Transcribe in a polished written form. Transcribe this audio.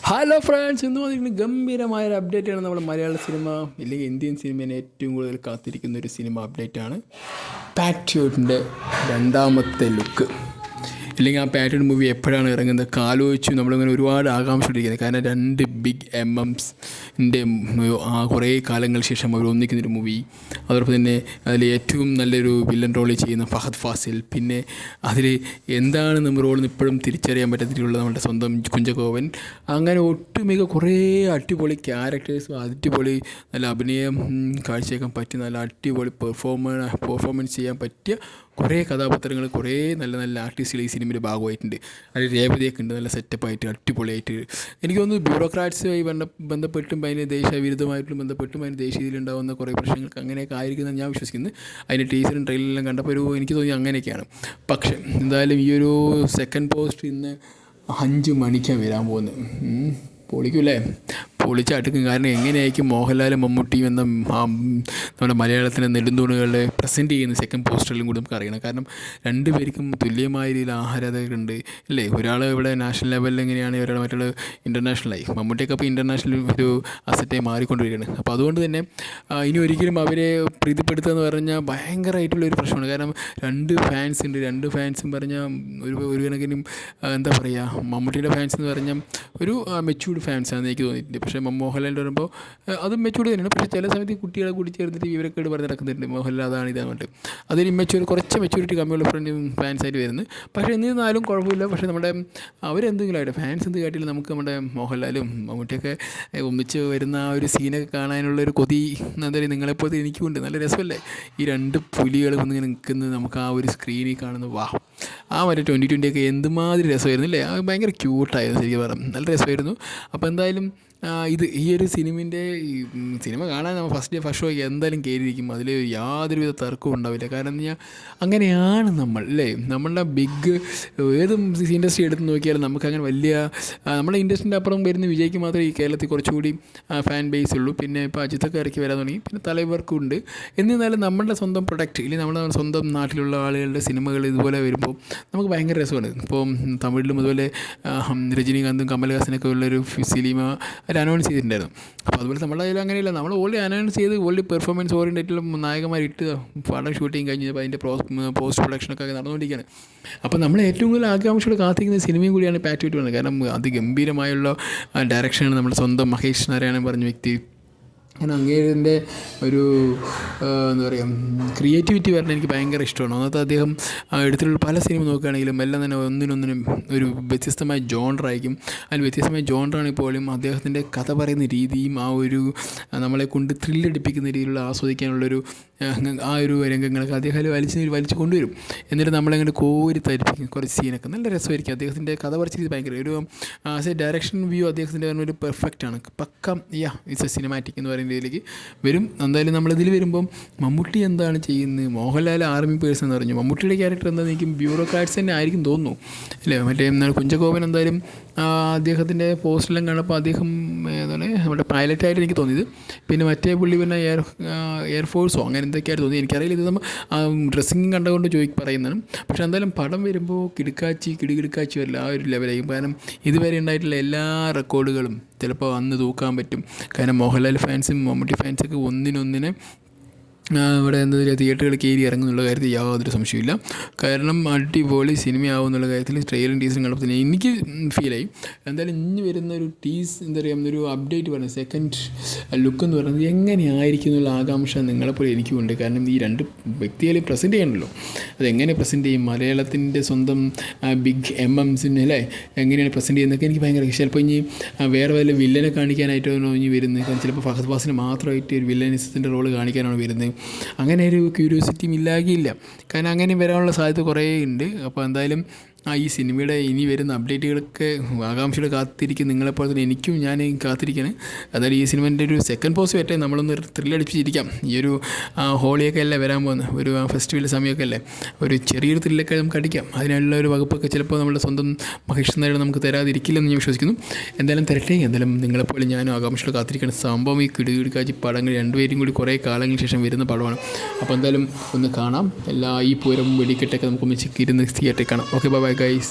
Hello friends, ഇന്ന് വന്നിരിക്കുന്ന ഗംഭീരമായൊരു അപ്ഡേറ്റാണ്. നമ്മുടെ മലയാള സിനിമ ഇല്ലെങ്കിൽ ഇന്ത്യൻ സിനിമേനെ ഏറ്റവും കൂടുതൽ കാത്തിരിക്കുന്ന ഒരു സിനിമ അപ്ഡേറ്റാണ്. പാട്രിയോട്ടിൻ്റെ രണ്ടാമത്തെ ലുക്ക്. ഇല്ലെങ്കിൽ ആ പാട്രിയോട്ട് മൂവി എപ്പോഴാണ് ഇറങ്ങുന്നത് കാലോചിച്ചു നമ്മളിങ്ങനെ ഒരുപാട് ആകാംക്ഷയോടിരിക്കുന്നത്. കാരണം രണ്ട് ബിഗ് എംഎംസിൻ്റെ കുറേ കാലങ്ങൾക്ക് ശേഷം അവർ ഒന്നിക്കുന്നൊരു മൂവി. അതോടൊപ്പം തന്നെ അതിൽ ഏറ്റവും നല്ലൊരു വില്ലൻ റോളിൽ ചെയ്യുന്ന ഫഹദ് ഫാസിൽ, പിന്നെ അതിൽ എന്താണ് നമ്മൾ റോളെന്ന് ഇപ്പോഴും തിരിച്ചറിയാൻ പറ്റത്തിലുള്ള നമ്മുടെ സ്വന്തം കുഞ്ചകോവൻ. അങ്ങനെ ഒട്ടുമിക്ക കുറേ അടിപൊളി ക്യാരക്ടേഴ്സും അടിപൊളി നല്ല അഭിനയം കാഴ്ചവെക്കാൻ പറ്റിയ നല്ല അടിപൊളി പെർഫോമൻസ് ചെയ്യാൻ പറ്റിയ കുറേ കഥാപാത്രങ്ങൾ, കുറേ നല്ല നല്ല ആർട്ടിസ്റ്റുകൾ ഈ സിനിമയുടെ ഭാഗമായിട്ടുണ്ട്. അതിൽ രേവതിയൊക്കെ ഉണ്ട്, നല്ല സെറ്റപ്പായിട്ട് അടിപൊളിയായിട്ട്. എനിക്ക് തോന്നുന്നു ബ്യൂറോക്രാറ്റ്സുമായി ബന്ധപ്പെട്ടും അതിന് ദേശവിരുദ്ധമായിട്ടും ബന്ധപ്പെട്ടും അതിന് ദേശീയതയിലുണ്ടാകുന്ന കുറേ പ്രശ്നങ്ങൾക്ക് അങ്ങനെയൊക്കെ ആയിരിക്കുന്നതെന്ന് ഞാൻ വിശ്വസിക്കുന്നു. അതിൻ്റെ ടീച്ചറും ട്രെയിലെല്ലാം കണ്ടപ്പോൾ എനിക്ക് തോന്നി അങ്ങനെയൊക്കെയാണ്. പക്ഷേ എന്തായാലും ഈ ഒരു സെക്കൻഡ് പോസ്റ്റ് ഇന്ന് 5 മണിക്കാണ് വരാൻ പോകുന്നത്. പൊളിക്കൂല്ലേ? പൊളിച്ചടുക്കും. കാരണം എങ്ങനെയായിരിക്കും മോഹൻലാലും മമ്മൂട്ടിയും എന്ന നമ്മുടെ മലയാളത്തിൻ്റെ നെടുന്തൂണുകളെ പ്രസൻറ്റ് ചെയ്യുന്ന സെക്കൻഡ് പോസ്റ്ററിലും കൂടി നമുക്ക് അറിയണം. കാരണം രണ്ടുപേർക്കും തുല്യമായ രീതിയിൽ ആരാധകരുണ്ട് അല്ലേ? ഒരാൾ ഇവിടെ നാഷണൽ ലെവലിൽ എങ്ങനെയാണ്, ഒരാൾ മറ്റുള്ള ഇൻ്റർനാഷണലായി. മമ്മൂട്ടിയൊക്കെ അപ്പോൾ ഇൻ്റർനാഷണൽ ഒരു അസറ്റായി മാറിക്കൊണ്ടിരിക്കുകയാണ്. അപ്പോൾ അതുകൊണ്ട് തന്നെ ഇനി ഒരിക്കലും അവരെ പ്രീതിപ്പെടുത്തുക എന്ന് പറഞ്ഞാൽ ഭയങ്കരമായിട്ടുള്ളൊരു പ്രശ്നമാണ്. കാരണം രണ്ട് ഫാൻസും പറഞ്ഞാൽ ഒരു കണക്കിനും എന്താ പറയുക, മമ്മൂട്ടിയുടെ ഫാൻസ് എന്ന് പറഞ്ഞാൽ ഒരു മെച്യൂർഡ് ഫാൻസാണെന്ന് എനിക്ക് തോന്നിയിട്ടുണ്ട്. പക്ഷേ മോഹൻലാലിൻ്റെ വരുമ്പോൾ അതും മെച്യൂർഡ് തന്നെയാണ്. പക്ഷേ ചില സമയത്ത് കുട്ടികളെ കൂടി ചേർന്നിട്ട് ഇവരൊക്കെ പറഞ്ഞ് നടക്കുന്നുണ്ട് മോഹൻലാൽ അതാണ് ഇതായിട്ട്. അതൊരു കുറച്ച് മെച്യൂരിറ്റി കമ്മിയുള്ള ഫാൻസായിട്ട് വരുന്നത്. പക്ഷേ എന്നിരുന്നാലും കുഴപ്പമില്ല. പക്ഷേ നമ്മുടെ അവരെന്തെങ്കിലും ആയിട്ട് ഫാൻസ് എന്ത് കാട്ടിലും നമുക്ക് നമ്മുടെ മോഹൻലാലും മമ്മൂട്ടിയൊക്കെ ഒന്നിച്ച് വരുന്ന ആ ഒരു സീനൊക്കെ കാണാനുള്ളൊരു കൊതി എന്താ പറയുക, നിങ്ങളെപ്പോലത്തെ എനിക്കുണ്ട്. നല്ല രസമല്ലേ ഈ രണ്ട് പുലികൾ വന്നിങ്ങനെ നിൽക്കുന്നത് നമുക്ക് ആ ഒരു സ്ക്രീനിൽ കാണുന്നത്? വാ, ആ മറ്റേ 2020 എന്തുമാതിരി രസമായിരുന്നു അല്ലേ? അത് ഭയങ്കര ക്യൂട്ടായിരുന്നു ശരിക്കും പറഞ്ഞാൽ, നല്ല രസമായിരുന്നു. അപ്പോൾ എന്തായാലും ഈ ഒരു സിനിമ കാണാൻ നമ്മൾ ഫസ്റ്റ് ഷോ എന്തായാലും കയറിയിരിക്കും. അതിൽ യാതൊരുവിധ തർക്കവും ഉണ്ടാവില്ല. കാരണം എന്ന് പറഞ്ഞാൽ അങ്ങനെയാണ് നമ്മൾ അല്ലേ? നമ്മളുടെ ബിഗ് ഏത് ഇൻഡസ്ട്രി എടുത്ത് നോക്കിയാലും നമുക്കങ്ങനെ വലിയ നമ്മുടെ ഇൻഡസ്ട്രീൻ്റെ അപ്പുറം വരുന്ന വിജയ്ക്ക് മാത്രമേ ഈ കേരളത്തിൽ കുറച്ചുകൂടി ഫാൻ ബേസ് ഉള്ളൂ. പിന്നെ ഇപ്പോൾ അജിത്തൊക്കെ ഇറക്കി വരാൻ തുടങ്ങി, പിന്നെ തലവർക്കും ഉണ്ട്. എന്നിരുന്നാലും നമ്മളുടെ സ്വന്തം പ്രൊഡക്റ്റ് ഇല്ലെങ്കിൽ നമ്മുടെ സ്വന്തം നാട്ടിലുള്ള ആളുകളുടെ സിനിമകൾ ഇതുപോലെ വരുമ്പോൾ നമുക്ക് ഭയങ്കര രസമാണ്. ഇപ്പോൾ തമിഴിലും അതുപോലെ രജനീകാന്തും കമൽഹാസനൊക്കെ ഉള്ളൊരു സിനിമ അനൗൺസ് ചെയ്തിട്ടുണ്ടായിരുന്നു. അപ്പോൾ അതുപോലെ നമ്മുടെ കയ്യിൽ അങ്ങനെയില്ല. നമ്മൾ ഓൾറെഡി അനൗൺസ് ചെയ്ത് ഓൾറെഡി പെർഫോമൻസ് ഓറിയൻറ്റേറ്റുള്ള നായകന്മാരിട്ട് പടം ഷൂട്ടിങ് കഴിഞ്ഞപ്പോൾ അതിൻ്റെ പോസ്റ്റ് പ്രൊഡക്ഷനൊക്കെ നടന്നുകൊണ്ടിരിക്കുകയാണ്. അപ്പോൾ നമ്മൾ ഏറ്റവും കൂടുതൽ ആകാംക്ഷയോടെ കാത്തിരിക്കുന്ന സിനിമയും കൂടിയാണ് പാട്രിയോട്ട് വന്നത്. കാരണം അതിഗംഭീരമായുള്ള ഡയറക്ഷനാണ് നമ്മുടെ സ്വന്തം മഹേഷ് നാരായണൻ പറഞ്ഞ വ്യക്തി. കാരണം അങ്ങേരുടെ ഒരു എന്താ പറയുക ക്രിയേറ്റിവിറ്റി പറഞ്ഞാൽ എനിക്ക് ഭയങ്കര ഇഷ്ടമാണ്. ഒന്നാമത്തെ അദ്ദേഹം എടുത്തിട്ടുള്ള പല സിനിമ നോക്കുകയാണെങ്കിലും എല്ലാം തന്നെ ഒന്നിനൊന്നിനും ഒരു വ്യത്യസ്തമായ ജോണറായിരിക്കും. അതിൽ വ്യത്യസ്തമായ ജോണറാണെങ്കിൽ പോലും അദ്ദേഹത്തിൻ്റെ കഥ പറയുന്ന രീതിയും ആ ഒരു നമ്മളെ കൊണ്ട് ത്രില്ലടിപ്പിക്കുന്ന രീതിയിലുള്ള ആസ്വദിക്കാനുള്ളൊരു ആ ഒരു രംഗങ്ങളൊക്കെ അദ്ദേഹം വലിച്ചു കൊണ്ടുവരും. എന്നിട്ട് നമ്മളെങ്ങനെ കോരി തരിപ്പിക്കും കുറച്ച് സീനൊക്കെ. നല്ല രസമായിരിക്കും. അദ്ദേഹത്തിൻ്റെ കഥ പറച്ച രീതി ഭയങ്കര ഒരു ആസ് എ ഡയറക്ഷൻ വ്യൂ അദ്ദേഹത്തിൻ്റെ ഒരു പെർഫെക്റ്റാണ്. പക്കം ഇറ്റ്സ് എ സിനിമാറ്റിക് എന്ന് പറയുന്ന രീതിയിലേക്ക് വരും. എന്തായാലും നമ്മളിതിൽ വരുമ്പം മമ്മൂട്ടി എന്താണ് ചെയ്യുന്നത്, മോഹൻലാൽ ആർമി പേഴ്സൺ എന്ന് പറഞ്ഞു. മമ്മൂട്ടിയുടെ ക്യാരക്ടർ എന്താണെന്ന് എനിക്ക് ബ്യൂറോക്രാറ്റ്സ് തന്നെ ആയിരിക്കും തോന്നുന്നു അല്ലേ? മറ്റേ കുഞ്ചകോവൻ എന്തായാലും അദ്ദേഹത്തിൻ്റെ പോസ്റ്റെല്ലാം കാണുമ്പോൾ അദ്ദേഹം എന്താണ് നമ്മുടെ പൈലറ്റായിട്ട് എനിക്ക് തോന്നിയത്. പിന്നെ മറ്റേ പുള്ളി പിന്നെ എയർഫോഴ്സോ അങ്ങനെ എന്തൊക്കെയായിട്ട് തോന്നി, എനിക്കറിയില്ല. ഇത് നമ്മൾ ഡ്രസ്സിങ് കണ്ടുകൊണ്ട് പറയുന്നതാണ്. പക്ഷേ എന്തായാലും പടം വരുമ്പോൾ കിടുകിടുക്കാച്ചി വരില്ല, ആ ഒരു ലെവലായിരിക്കും. കാരണം ഇതുവരെ ഉണ്ടായിട്ടുള്ള എല്ലാ റെക്കോർഡുകളും ചിലപ്പോൾ അന്ന് തൂക്കാൻ പറ്റും. കാരണം മോഹൻലാൽ ഫാൻസും മമ്മൂട്ടി ഫാൻസൊക്കെ ഒന്നിനൊന്നിനെ ഇവിടെ എന്താ പറയുക തിയേറ്ററുകൾ കയറി ഇറങ്ങുന്നുള്ള കാര്യത്തിൽ യാതൊരു സംശയമില്ല. കാരണം അടിപൊളി സിനിമയാവുന്നുള്ള കാര്യത്തിൽ ട്രെയിലറും ടീസറും കണ്ടപ്പോൾ തന്നെ എനിക്ക് ഫീലായി. എന്തായാലും ഇനി വരുന്ന ഒരു എന്താ പറയുക ഒരു അപ്ഡേറ്റ് പറയുന്നത് സെക്കൻഡ് ലുക്ക് എന്ന് പറയുന്നത് എങ്ങനെയായിരിക്കും എന്നുള്ള ആകാംക്ഷ നിങ്ങളെപ്പോലെ എനിക്കുമുണ്ട്. കാരണം ഈ രണ്ട് വ്യക്തികളെ പ്രസൻറ്റ് ചെയ്യണമല്ലോ, അതെങ്ങനെ പ്രസൻറ്റ് ചെയ്യും, മലയാളത്തിൻ്റെ സ്വന്തം ബിഗ് എംഎംസിനെ അല്ലേ എങ്ങനെയാണ് പ്രസൻറ്റ് ചെയ്യുന്നതൊക്കെ എനിക്ക് ഭയങ്കര ഇഷ്ടം. ചിലപ്പോൾ ഇനി വേറെ വല്ല വില്ലനെ കാണിക്കാനായിട്ടോ ഇനി വരുന്നത്. കാരണം ചിലപ്പോൾ ഫഹദ് ഫാസിന് മാത്രമായിട്ട് ഒരു വില്ലനിസത്തിൻ്റെ റോള് കാണിക്കാനാണ് വരുന്നത്. അങ്ങനെ ഒരു ക്യൂരിയോസിറ്റിയും ഇല്ലാകില്ല. കാരണം അങ്ങനെ വരാനുള്ള സാധ്യത കുറേ ഉണ്ട്. അപ്പോൾ എന്തായാലും ഈ സിനിമയുടെ ഇനി വരുന്ന അപ്ഡേറ്റുകളൊക്കെ ആകാംക്ഷയോടെ കാത്തിരിക്കും. നിങ്ങളെപ്പോലെ തന്നെ ഞാൻ കാത്തിരിക്കുകയാണ്. അതായത് ഈ സിനിമേൻ്റെ ഒരു സെക്കൻഡ് പോസ്റ്റ് പറ്റേ നമ്മളൊന്ന് ത്രില്ലടിപ്പിച്ചിരിക്കാം. ഈ ഒരു ഹോളിയൊക്കെ അല്ലേ വരാൻ പോകുന്നത്, ഒരു ഫെസ്റ്റിവൽ സമയമൊക്കെ അല്ലേ, ഒരു ചെറിയൊരു ത്രില്ലൊക്കെ നമുക്ക് അടിക്കാം. അതിനുള്ള ഒരു വകുപ്പൊക്കെ ചിലപ്പോൾ നമ്മുടെ സ്വന്തം മഹേഷ് നാരായണൻ നമുക്ക് തരാതിരിക്കില്ലെന്ന് ഞാൻ വിശ്വസിക്കുന്നു. എന്തായാലും തരട്ടെ. എന്തായാലും നിങ്ങളെപ്പോലെ ഞാനും ആകാംക്ഷയോടെ കാത്തിരിക്കുകയാണ്. സംഭവം ഈ കിടുകിടുക്കാച്ചി പടങ്ങൾ രണ്ടുപേരും കൂടി കുറേ കാലങ്ങൾക്ക് ശേഷം വരുന്ന പടമാണ്. അപ്പോൾ എന്തായാലും ഒന്ന് കാണാം. ഈ പൂരം വെടിക്കെട്ടൊക്കെ നമുക്ക് ഒന്നിച്ച് ഇരുന്ന് തിയേറ്ററിൽ കാണാം. Okay, bye guys.